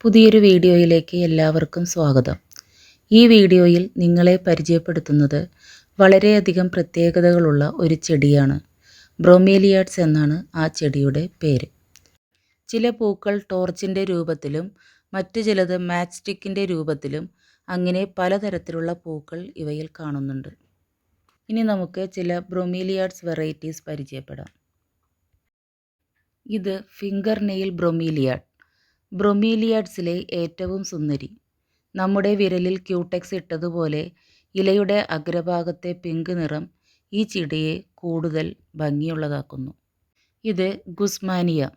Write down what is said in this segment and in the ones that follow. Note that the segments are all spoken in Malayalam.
പുതിയൊരു വീഡിയോയിലേക്ക് എല്ലാവർക്കും സ്വാഗതം. ഈ വീഡിയോയിൽ നിങ്ങളെ പരിചയപ്പെടുത്തുന്നത് വളരെയധികം പ്രത്യേകതകളുള്ള ഒരു ചെടിയാണ്. ബ്രോമീലിയാഡ്സ് എന്നാണ് ആ ചെടിയുടെ പേര്. ചില പൂക്കൾ ടോർച്ചിൻ്റെ രൂപത്തിലും മറ്റു ചിലത് മാച്ച് സ്റ്റിക്കിൻ്റെ രൂപത്തിലും അങ്ങനെ പലതരത്തിലുള്ള പൂക്കൾ ഇവയിൽ കാണുന്നുണ്ട്. ഇനി നമുക്ക് ചില ബ്രോമീലിയാഡ്സ് വെറൈറ്റീസ് പരിചയപ്പെടാം. ഇത് ഫിംഗർ നെയിൽ ബ്രോമീലിയാഡ്. ബ്രോമീലിയാഡ്സിലെ ഏറ്റവും സുന്ദരി. നമ്മുടെ വിരലിൽ ക്യൂടെക്സ് ഇട്ടതുപോലെ ഇലയുടെ അഗ്രഭാഗത്തെ പിങ്ക് നിറം ഈ ചെടിയെ കൂടുതൽ ഭംഗിയുള്ളതാക്കുന്നു. ഇത് ഗുസ്മാനിയ.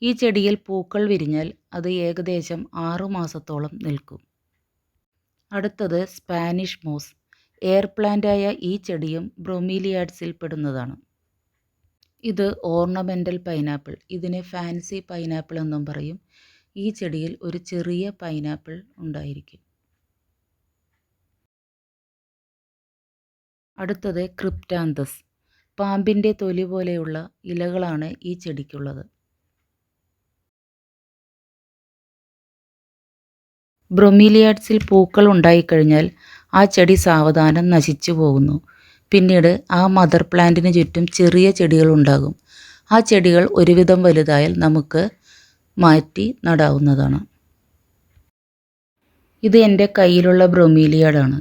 ഈ ചെടിയിൽ പൂക്കൾ വിരിഞ്ഞാൽ അത് ഏകദേശം 6 മാസത്തോളം നിൽക്കും. അടുത്തത് സ്പാനിഷ് മോസ്. എയർ പ്ലാന്റായ ഈ ചെടിയും ബ്രോമീലിയാഡ്സിൽ പെടുന്നതാണ്. ഇത് ഓർണമെൻ്റൽ പൈനാപ്പിൾ. ഇതിനെ ഫാൻസി പൈനാപ്പിൾ എന്നും പറയും. ഈ ചെടിയിൽ ഒരു ചെറിയ പൈനാപ്പിൾ ഉണ്ടായിരിക്കും. അടുത്തത് ക്രിപ്റ്റാന്തസ്. പാമ്പിൻ്റെ തൊലി പോലെയുള്ള ഇലകളാണ് ഈ ചെടിക്കുള്ളത്. ബ്രോമീലിയാഡ്സിൽ പൂക്കൾ ഉണ്ടായിക്കഴിഞ്ഞാൽ ആ ചെടി സാവധാനം നശിച്ചു പോകുന്നു. പിന്നീട് ആ മദർ പ്ലാന്റിന് ചുറ്റും ചെറിയ ചെടികൾ ഉണ്ടാകും. ആ ചെടികൾ ഒരുവിധം വലുതായാൽ നമുക്ക് മാറ്റി നടാവുന്നതാണ്. ഇത് എൻ്റെ കയ്യിലുള്ള ബ്രോമീലിയാഡാണ്.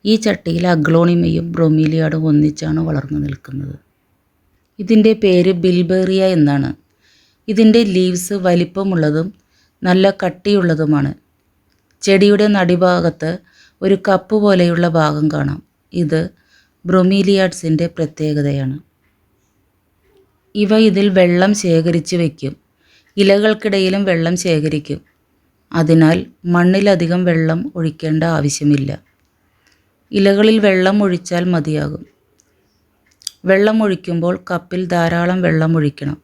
ഈ ചട്ടിയിൽ അഗ്ലോണിമയും ബ്രോമീലിയാഡും ഒന്നിച്ചാണ് വളർന്നു നിൽക്കുന്നത്. ഇതിൻ്റെ പേര് ബിൽബേറിയ എന്നാണ്. ഇതിൻ്റെ ലീവ്സ് വലിപ്പമുള്ളതും നല്ല കട്ടിയുള്ളതുമാണ്. ചെടിയുടെ നടിഭാഗത്ത് ഒരു കപ്പ് പോലെയുള്ള ഭാഗം കാണാം. ഇത് ബ്രോമീലിയാഡ്സിൻ്റെ പ്രത്യേകതയാണ്. ഇവ ഇതിൽ വെള്ളം ശേഖരിച്ച് വയ്ക്കും. ഇലകൾക്കിടയിലും വെള്ളം ശേഖരിക്കും. അതിനാൽ മണ്ണിലധികം വെള്ളം ഒഴിക്കേണ്ട ആവശ്യമില്ല. ഇലകളിൽ വെള്ളം ഒഴിച്ചാൽ മതിയാകും. വെള്ളം ഒഴിക്കുമ്പോൾ കപ്പിൽ ധാരാളം വെള്ളം ഒഴിക്കണം.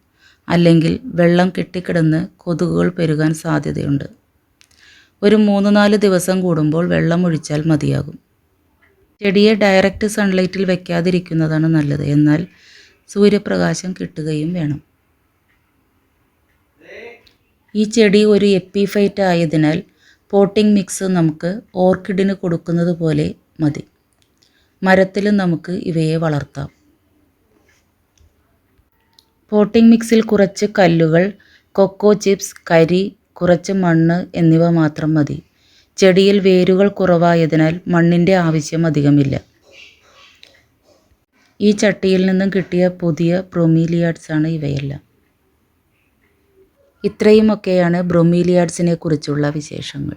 അല്ലെങ്കിൽ വെള്ളം കെട്ടിക്കിടന്ന് കൊതുകുകൾ പെരുകാൻ സാധ്യതയുണ്ട്. ഒരു 3-4 ദിവസം കൂടുമ്പോൾ വെള്ളം ഒഴിച്ചാൽ മതിയാകും. ചെടിയെ ഡയറക്റ്റ് സൺലൈറ്റിൽ വയ്ക്കാതിരിക്കുന്നതാണ് നല്ലത്. എന്നാൽ സൂര്യപ്രകാശം കിട്ടുകയും വേണം. ഈ ചെടി ഒരു എപ്പിഫൈറ്റ് ആയതിനാൽ പോട്ടിംഗ് മിക്സ് നമുക്ക് ഓർക്കിഡിന് കൊടുക്കുന്നത് പോലെ മതി. മരത്തിലും നമുക്ക് ഇവയെ വളർത്താം. പോട്ടിംഗ് മിക്സിൽ കുറച്ച് കല്ലുകൾ, കൊക്കോ ചിപ്സ്, കരി, കുറച്ച് മണ്ണ് എന്നിവ മാത്രം മതി. ചെടിയിൽ വേരുകൾ കുറവായതിനാൽ മണ്ണിൻ്റെ ആവശ്യം അധികമില്ല. ഈ ചട്ടിയിൽ നിന്നും കിട്ടിയ പുതിയ ബ്രോമീലിയാഡ്സ് ആണ് ഇവയെല്ലാം. ഇത്രയുമൊക്കെയാണ് ബ്രോമീലിയാഡ്സിനെ കുറിച്ചുള്ള വിശേഷങ്ങൾ.